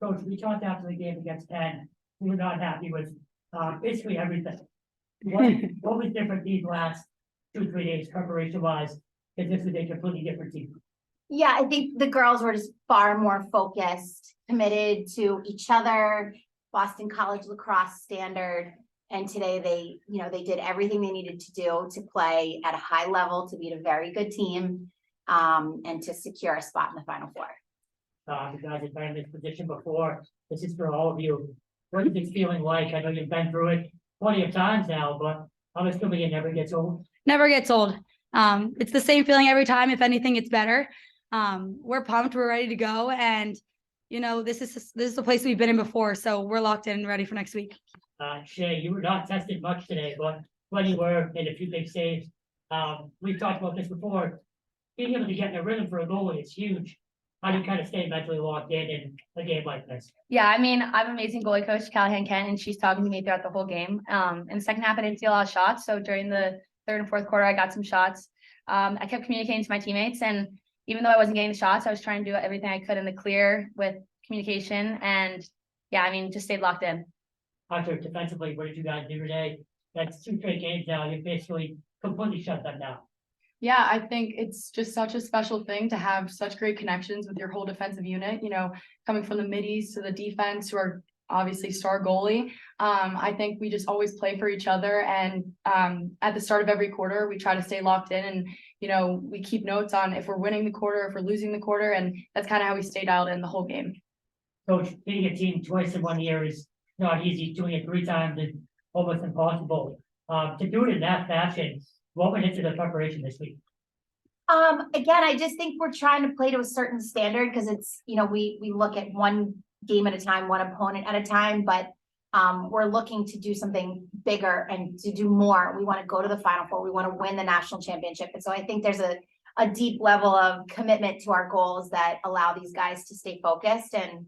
Coach, we talked after the game against Penn. We were not happy with basically everything. What was different these last 2-3 days preparation wise? Because this was a completely different team. Yeah, I think the girls were just far more focused, committed to each other, Boston College lacrosse standard. And today they did everything they needed to do to play at a high level, to beat a very good team, and to secure a spot in the Final Four. You guys have been in this position before. This is for all of you. What is it feeling like? I know you've been through it plenty of times now, but I'm assuming it never gets old. Never gets old. It's the same feeling every time. If anything, it's better. We're pumped. We're ready to go. And, this is the place we've been in before. So we're locked in and ready for next week. Shea, you were not tested much today, but when you were, made a few big saves. We've talked about this before. Being able to get in a rhythm for a goalie is huge. How do you kind of stay mentally locked in a game like this? Yeah, I mean, I have an amazing goalie coach, Callahan Kent, and she's talking to me throughout the whole game. In the second half, I didn't see a lot of shots. So during the third and fourth quarter, I got some shots. I kept communicating to my teammates, and even though I wasn't getting the shots, I was trying to do everything I could in the clear with communication. And yeah, I mean, just stayed locked in. Hunter, defensively, what did you guys do today? That's 2 straight games now. You basically completely shut them down. Yeah, I think it's just such a special thing to have such great connections with your whole defensive unit, coming from the middies to the defense, who are obviously star goalie. I think we just always play for each other. And at the start of every quarter, we try to stay locked in, and, we keep notes on if we're winning the quarter, if we're losing the quarter. And that's kind of how we stay dialed in the whole game. Coach, beating a team twice in 1 year is not easy. Doing it 3 times is almost impossible. To do it in that fashion, what went into the preparation this week? Again, I just think we're trying to play to a certain standard, because it's, we look at one game at a time, one opponent at a time, but we're looking to do something bigger and to do more. We want to go to the Final Four. We want to win the national championship. And so I think there's a deep level of commitment to our goals that allow these guys to stay focused. And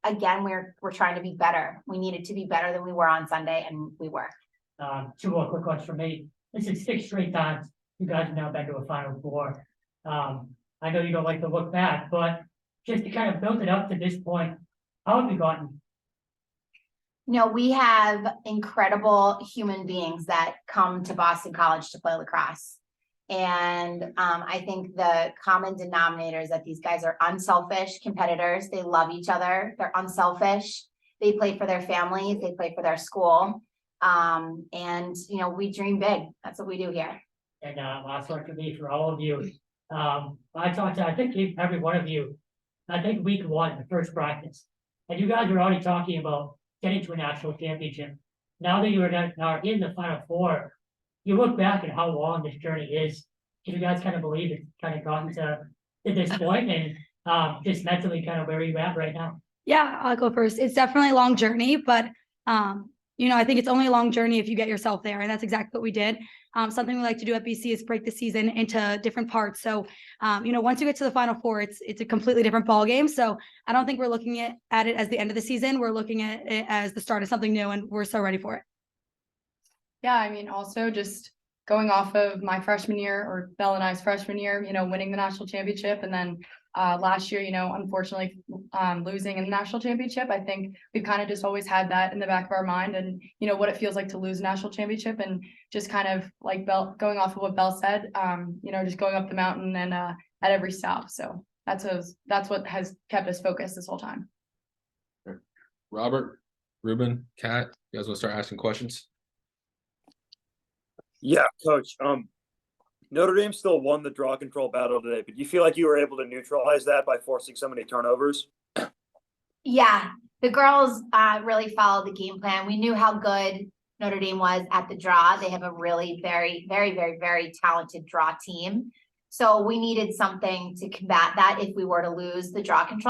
again, we're trying to be better. We needed to be better than we were on Sunday, and we were. 2 more quick ones for me. This is 6 straight times you guys have now been to a Final Four. I know you don't like to look back, but just to kind of build it up to this point, how have you gotten? We have incredible human beings that come to Boston College to play lacrosse. And I think the common denominator is that these guys are unselfish competitors. They love each other. They're unselfish. They play for their families. They play for their school. And we dream big. That's what we do here. And last one for me, for all of you. I talked to, I think, every one of you, I think week 1, the first practice. And you guys were already talking about getting to a national championship. Now that you are in the Final Four, you look back at how long this journey is. Can you guys kind of believe it's kind of gotten to this point, and just mentally kind of where you're at right now? Yeah, I'll go first. It's definitely a long journey, but I think it's only a long journey if you get yourself there. And that's exactly what we did. Something we like to do at BC is break the season into different parts. So, once you get to the Final Four, it's a completely different ball game. So I don't think we're looking at it as the end of the season. We're looking at it as the start of something new, and we're so ready for it. Yeah, I mean, also just going off of my freshman year, or Belle and I's freshman year, winning the national championship. And then last year, unfortunately, losing in the national championship. I think we've kind of just always had that in the back of our mind, and what it feels like to lose a national championship, and just kind of like Belle, going off of what Belle said, just going up the mountain and at every stop. So that's what has kept us focused this whole time. Robert, Ruben, Kat, you guys want to start asking questions? Yeah, Coach. Notre Dame still won the draw control battle today, but do you feel like you were able to neutralize that by forcing so many turnovers? Yeah, the girls really followed the game plan. We knew how good Notre Dame was at the draw. They have a really very, very, very, very talented draw team. So we needed something to combat that if we were to lose the draw control.